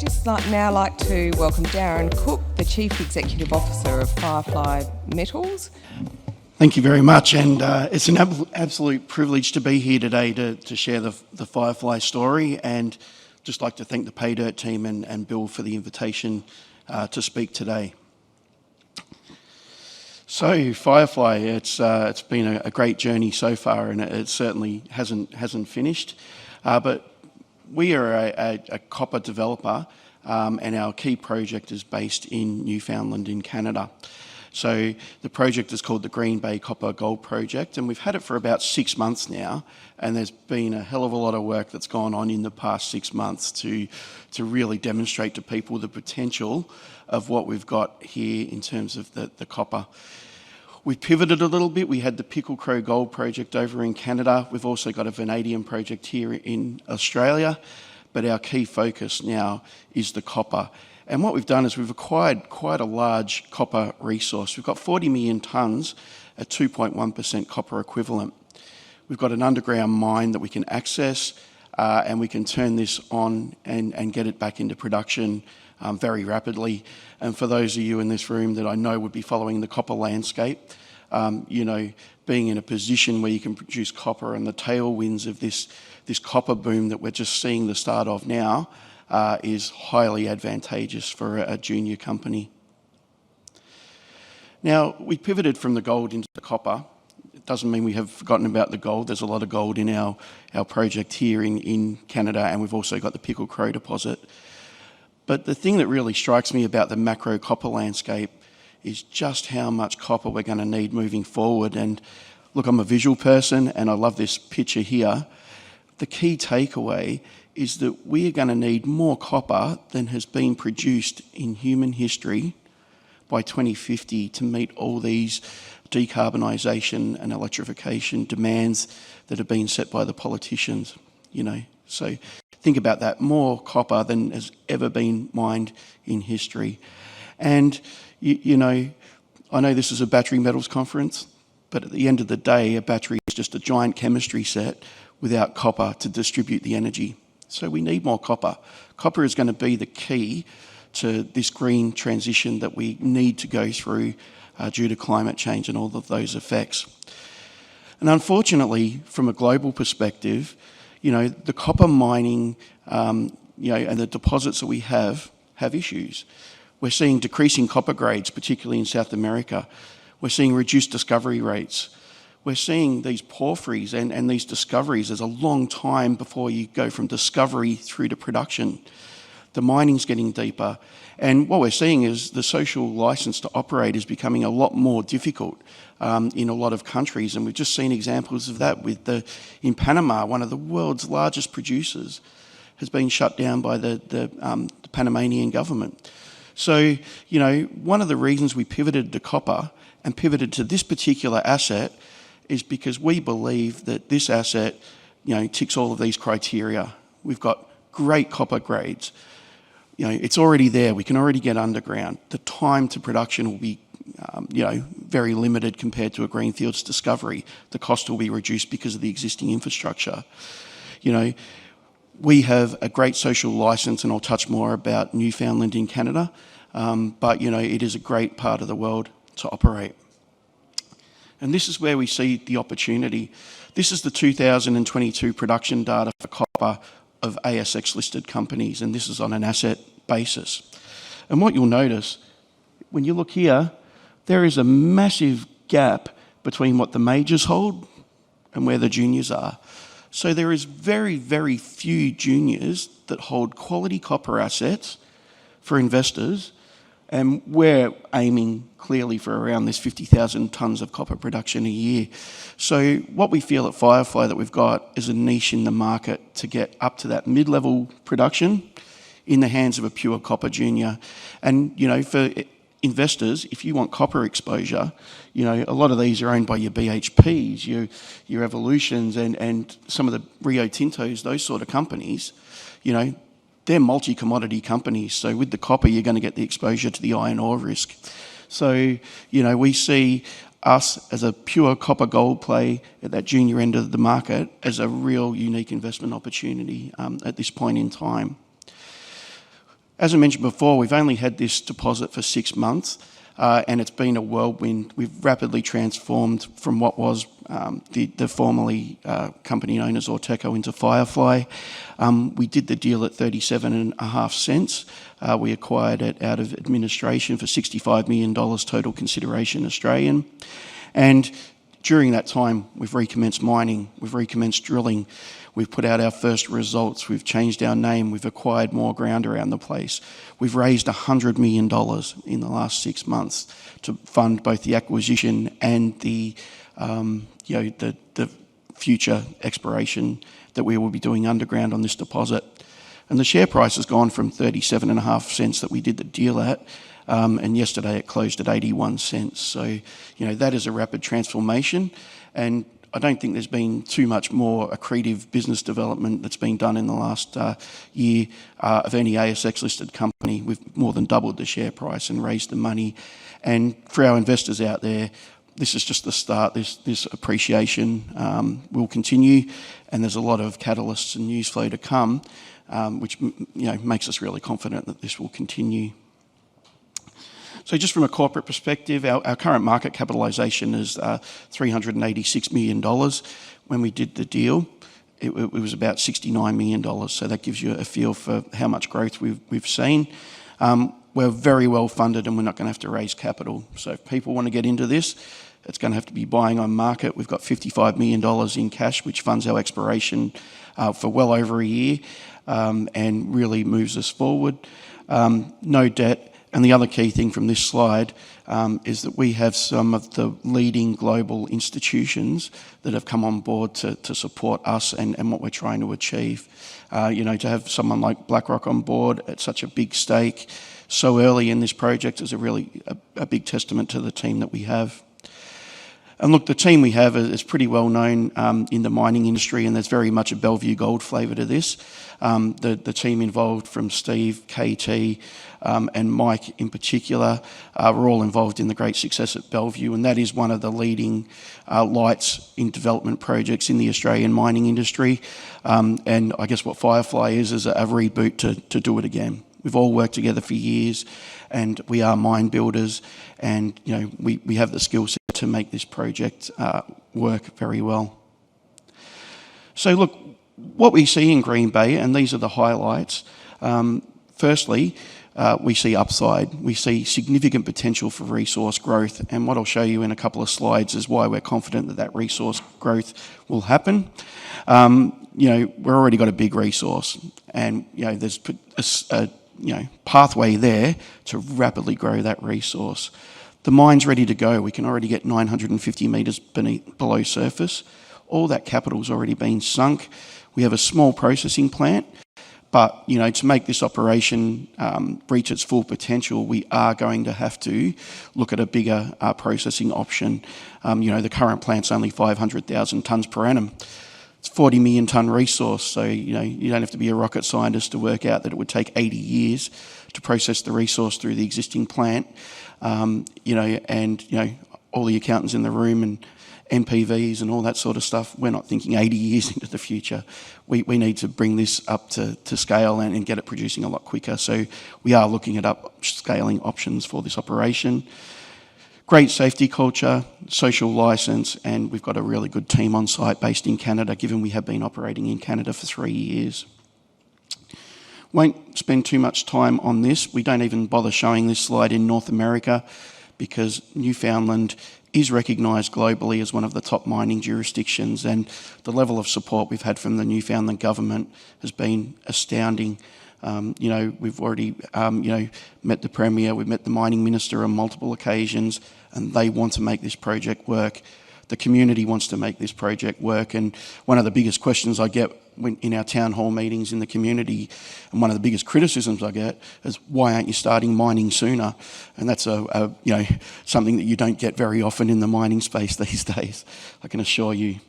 just now like to welcome Darren Cooke, the Chief Executive Officer of FireFly Metals. Thank you very much, and it's an absolute privilege to be here today to share the FireFly story, and just like to thank the Paydirt team and Bill for the invitation to speak today. So FireFly, it's been a great journey so far, and it certainly hasn't finished, but we are a copper developer, and our key project is based in Newfoundland in Canada. So the project is called the Green Bay Copper Gold Project, and we've had it for about 6 months now, and there's been a hell of a lot of work that's gone on in the past 6 months to really demonstrate to people the potential of what we've got here in terms of the copper. We've pivoted a little bit. We had the Pickle Crow Gold Project over in Canada. We've also got a vanadium project here in Australia, but our key focus now is the copper. And what we've done is we've acquired quite a large copper resource. We've got 40 million tonnes at 2.1% copper equivalent. We've got an underground mine that we can access, and we can turn this on and get it back into production very rapidly. And for those of you in this room that I know would be following the copper landscape, being in a position where you can produce copper and the tailwinds of this copper boom that we're just seeing the start of now is highly advantageous for a junior company. Now, we pivoted from the gold into the copper. It doesn't mean we have forgotten about the gold. There's a lot of gold in our project here in Canada, and we've also got the Pickle Crow deposit. But the thing that really strikes me about the macro copper landscape is just how much copper we're going to need moving forward. And look, I'm a visual person, and I love this picture here. The key takeaway is that we are going to need more copper than has been produced in human history by 2050 to meet all these decarbonisation and electrification demands that have been set by the politicians, So think about that, more copper than has ever been mined in history. And, I know this is a battery metals conference, but at the end of the day, a battery is just a giant chemistry set without copper to distribute the energy. So we need more copper. Copper is going to be the key to this green transition that we need to go through due to climate change and all of those effects. And unfortunately, from a global perspective, the copper mining, and the deposits that we have issues. We're seeing decreasing copper grades, particularly in South America. We're seeing reduced discovery rates. We're seeing these porphyries and these discoveries. There's a long time before you go from discovery through to production. The mining's getting deeper. And what we're seeing is the social license to operate is becoming a lot more difficult in a lot of countries. And we've just seen examples of that in Panama, one of the world's largest producers has been shut down by the Panamanian government. So, one of the reasons we pivoted to copper and pivoted to this particular asset is because we believe that this asset, ticks all of these criteria. We've got great copper grades. It's already there. We can already get underground. The time to production will be, very limited compared to a greenfields discovery. The cost will be reduced because of the existing infrastructure. We have a great social license, and I'll touch more about Newfoundland in Canada, but, it is a great part of the world to operate. And this is where we see the opportunity. This is the 2022 production data for copper of ASX listed companies, and this is on an asset basis. And what you'll notice, when you look here, there is a massive gap between what the majors hold and where the juniors are. So there is very, very few juniors that hold quality copper assets for investors, and we're aiming clearly for around this 50,000 tonnes of copper production a year. So what we feel at FireFly that we've got is a niche in the market to get up to that mid-level production in the hands of a pure copper junior. And, for investors, if you want copper exposure, a lot of these are owned by your BHPs, your Evolutions, and some of the Rio Tintos, those sort of companies, they're multi-commodity companies. So with the copper, you're going to get the exposure to the iron ore risk. So, we see us as a pure copper gold play at that junior end of the market as a real unique investment opportunity at this point in time. As I mentioned before, we've only had this deposit for 6 months, and it's been a whirlwind. We've rapidly transformed from what was the formerly company known as Orteco into FireFly. We did the deal at 37.5 cents. We acquired it out of administration for $65 million total consideration Australian. And during that time, we've recommenced mining, we've recommenced drilling, we've put out our first results, we've changed our name, we've acquired more ground around the place. We've raised $100 million in the last 6 months to fund both the acquisition and the future exploration that we will be doing underground on this deposit. And the share price has gone from 37.5 cents that we did the deal at, and yesterday it closed at 81 cents. So, that is a rapid transformation, and I don't think there's been too much more accretive business development that's been done in the last year of any ASX listed company. We've more than doubled the share price and raised the money. And for our investors out there, this is just the start. This appreciation will continue, and there's a lot of catalysts and news flow to come, which makes us really confident that this will continue. So just from a corporate perspective, our current market capitalisation is $386 million. When we did the deal, it was about $69 million. So that gives you a feel for how much growth we've seen. We're very well funded, and we're not going to have to raise capital. So if people want to get into this, it's going to have to be buying on market. We've got $55 million in cash, which funds our exploration for well over a year, and really moves us forward. No debt. And the other key thing from this slide is that we have some of the leading global institutions that have come on board to support us and what we're trying to achieve. To have someone like BlackRock on board at such a big stake so early in this project is a big testament to the team that we have. And look, the team we have is pretty well known in the mining industry, and there's very much a Bellevue Gold flavour to this. The team involved, from Steve, KT, and Mike in particular, were all involved in the great success at Bellevue, and that is one of the leading lights in development projects in the Australian mining industry. And I guess what FireFly is a reboot to do it again. We've all worked together for years, and we are mine builders, and we have the skill set to make this project work very well. So look, what we see in Green Bay, and these are the highlights. Firstly, we see upside. We see significant potential for resource growth, and what I'll show you in a couple of slides is why we're confident that resource growth will happen. We've already got a big resource, and there's a pathway there to rapidly grow that resource. The mine's ready to go. We can already get 950 metres below surface. All that capital's already been sunk. We have a small processing plant, but to make this operation reach its full potential, we are going to have to look at a bigger processing option. The current plant's only 500,000 tonnes per annum. It's 40 million tonne resource, so you don't have to be a rocket scientist to work out that it would take 80 years to process the resource through the existing plant. All the accountants in the room and NPVs and all that sort of stuff, we're not thinking 80 years into the future. We need to bring this up to scale and get it producing a lot quicker. So we are looking at upscaling options for this operation. Great safety culture, social licence, and we've got a really good team on site based in Canada, given we have been operating in Canada for 3 years. Won't spend too much time on this. We don't even bother showing this slide in North America because Newfoundland is recognised globally as one of the top mining jurisdictions, and the level of support we've had from the Newfoundland government has been astounding. We've already, met the Premier, we've met the Mining Minister on multiple occasions, and they want to make this project work. The community wants to make this project work, and one of the biggest questions I get in our town hall meetings in the community, and one of the biggest criticisms I get, is why aren't you starting mining sooner? And that's something that you don't get very often in the mining space these days, I can assure you.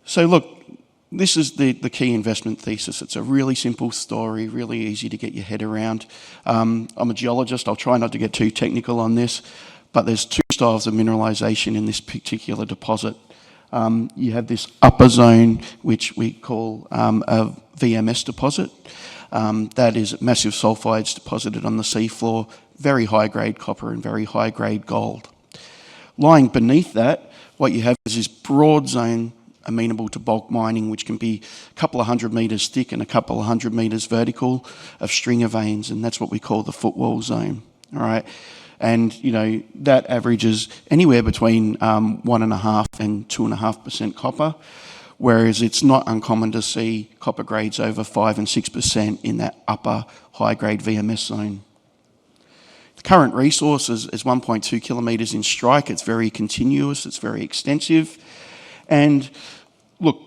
So look, this is the key investment thesis. It's a really simple story, really easy to get your head around. I'm a geologist. I'll try not to get too technical on this, but there's two styles of mineralisation in this particular deposit. You have this upper zone, which we call a VMS deposit. That is massive sulfides deposited on the seafloor, very high-grade copper and very high-grade gold. Lying beneath that, what you have is this broad zone amenable to bulk mining, which can be a couple of 100 metres thick and a couple of 100 metres vertical of stringer veins, and that's what we call the footwall zone, all right? And, you know, that averages anywhere between 1.5% and 2.5% copper, whereas it's not uncommon to see copper grades over 5 and 6% in that upper high-grade VMS zone. The current resource is 1.2 kilometres in strike. It's very continuous, it's very extensive. And look,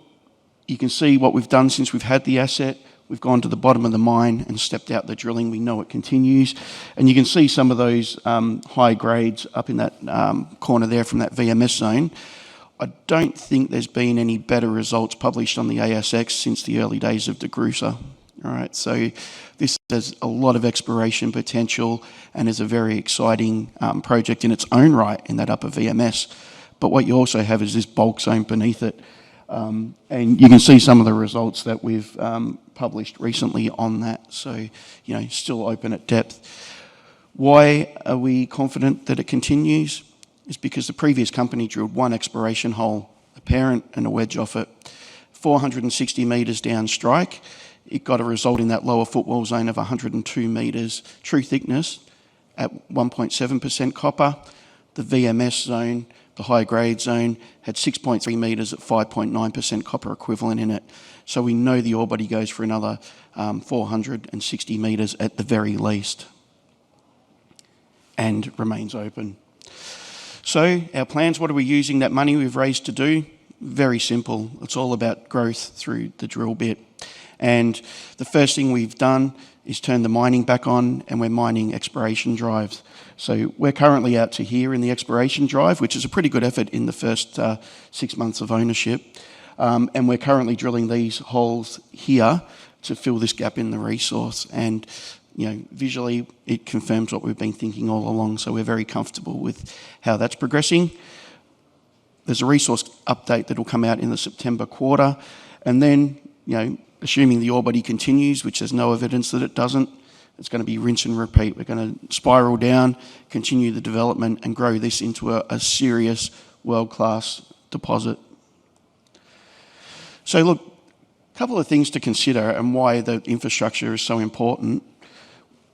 you can see what we've done since we've had the asset. We've gone to the bottom of the mine and stepped out the drilling. We know it continues. And you can see some of those high grades up in that corner there from that VMS zone. I don't think there's been any better results published on the ASX since the early days of DeGrussa. All right, so this has a lot of exploration potential and is a very exciting project in its own right in that upper VMS. But what you also have is this bulk zone beneath it. And you can see some of the results that we've published recently on that. So, you know, still open at depth. Why are we confident that it continues? It's because the previous company drilled one exploration hole, a parent and a wedge off it, 460 metres down strike. It got a result in that lower footwall zone of 102 metres true thickness at 1.7% copper. The VMS zone, the high grade zone, had 6.3 metres at 5.9% copper equivalent in it. So we know the ore body goes for another 460 metres at the very least and remains open. So our plans, what are we using that money we've raised to do? Very simple. It's all about growth through the drill bit. And the first thing we've done is turn the mining back on, and we're mining exploration drives. So we're currently out to here in the exploration drive, which is a pretty good effort in the first 6 months of ownership. And we're currently drilling these holes here to fill this gap in the resource. And, you know, visually it confirms what we've been thinking all along. So we're very comfortable with how that's progressing. There's a resource update that will come out in the September quarter. And then, you know, assuming the ore body continues, which there's no evidence that it doesn't, it's going to be rinse and repeat. We're going to spiral down, continue the development and grow this into a serious world-class deposit. So look, a couple of things to consider and why the infrastructure is so important.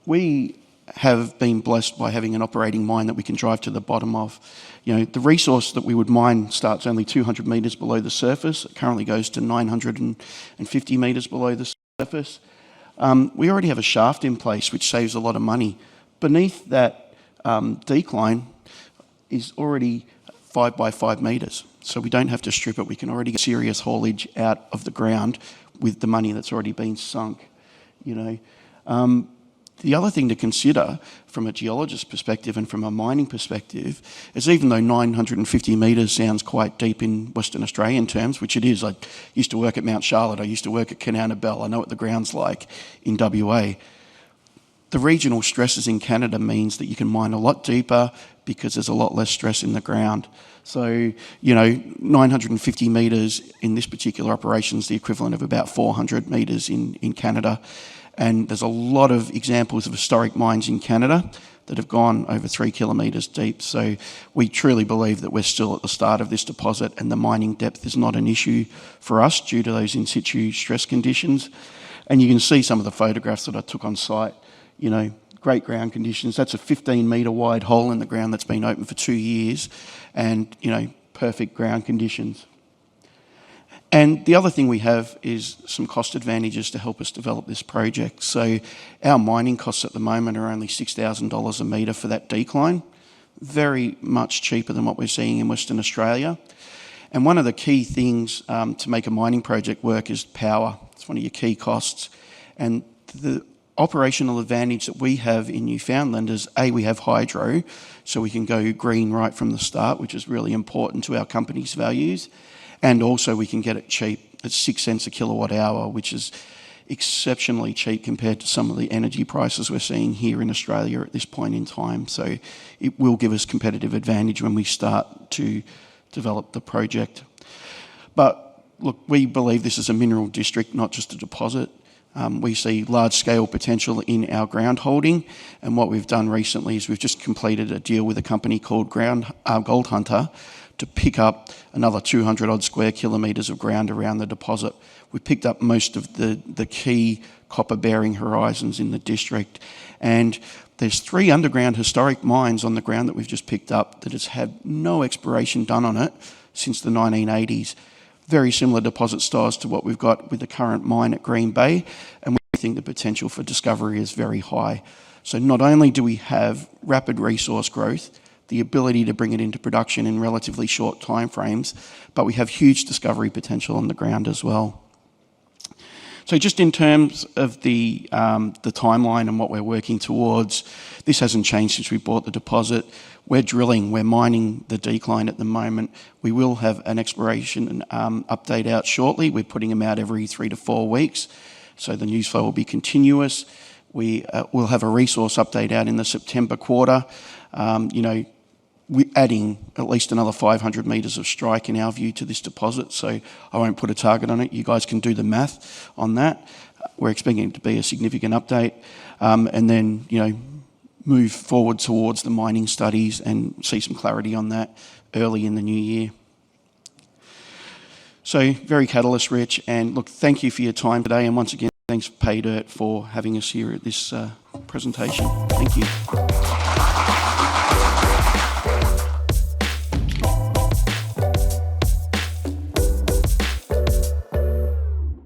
We have been blessed by having an operating mine that we can drive to the bottom of. You know, the resource that we would mine starts only 200 metres below the surface. It currently goes to 950 metres below the surface. We already have a shaft in place, which saves a lot of money. Beneath that decline is already 5 by 5 metres. So we don't have to strip it. We can already get serious haulage out of the ground with the money that's already been sunk, you know. The other thing to consider from a geologist's perspective and from a mining perspective is even though 950 metres sounds quite deep in Western Australian terms, which it is. I used to work at Mount Charlotte, I used to work at Kanowna Belle, I know what the ground's like in WA. The regional stresses in Canada means that you can mine a lot deeper because there's a lot less stress in the ground. So, you know, 950 metres in this particular operation is the equivalent of about 400 metres in Canada. And there's a lot of examples of historic mines in Canada that have gone over 3 kilometres deep. So we truly believe that we're still at the start of this deposit and the mining depth is not an issue for us due to those in situ stress conditions. And you can see some of the photographs that I took on site, you know, great ground conditions. That's a 15 metre wide hole in the ground that's been open for 2 years and, you know, perfect ground conditions. And the other thing we have is some cost advantages to help us develop this project. So our mining costs at the moment are only $6,000 a metre for that decline, very much cheaper than what we're seeing in Western Australia. And one of the key things to make a mining project work is power. It's one of your key costs. And the operational advantage that we have in Newfoundland is, A, we have hydro, so we can go green right from the start, which is really important to our company's values. And also we can get it cheap. It's 6 cents a kilowatt hour, which is exceptionally cheap compared to some of the energy prices we're seeing here in Australia at this point in time. So it will give us competitive advantage when we start to develop the project. But look, we believe this is a mineral district, not just a deposit. We see large-scale potential in our ground holding, and what we've done recently is we've just completed a deal with a company called Gold Hunter to pick up another 200 odd square kilometres of ground around the deposit. We picked up most of the key copper-bearing horizons in the district, and there's 3 underground historic mines on the ground that we've just picked up that has had no exploration done on it since the 1980s. Very similar deposit styles to what we've got with the current mine at Green Bay, and we think the potential for discovery is very high. So not only do we have rapid resource growth, the ability to bring it into production in relatively short timeframes, but we have huge discovery potential on the ground as well. So just in terms of the timeline and what we're working towards, this hasn't changed since we bought the deposit. We're drilling, we're mining the decline at the moment. We will have an exploration update out shortly. We're putting them out every 3 to 4 weeks, so the news flow will be continuous. We will have a resource update out in the September quarter. We're adding at least another 500 metres of strike in our view to this deposit, so I won't put a target on it. You guys can do the math on that. We're expecting it to be a significant update, and then move forward towards the mining studies and see some clarity on that early in the new year. So very catalyst rich, and look, thank you for your time today, and once again, thanks Paydirt for having us here at this presentation. Thank you.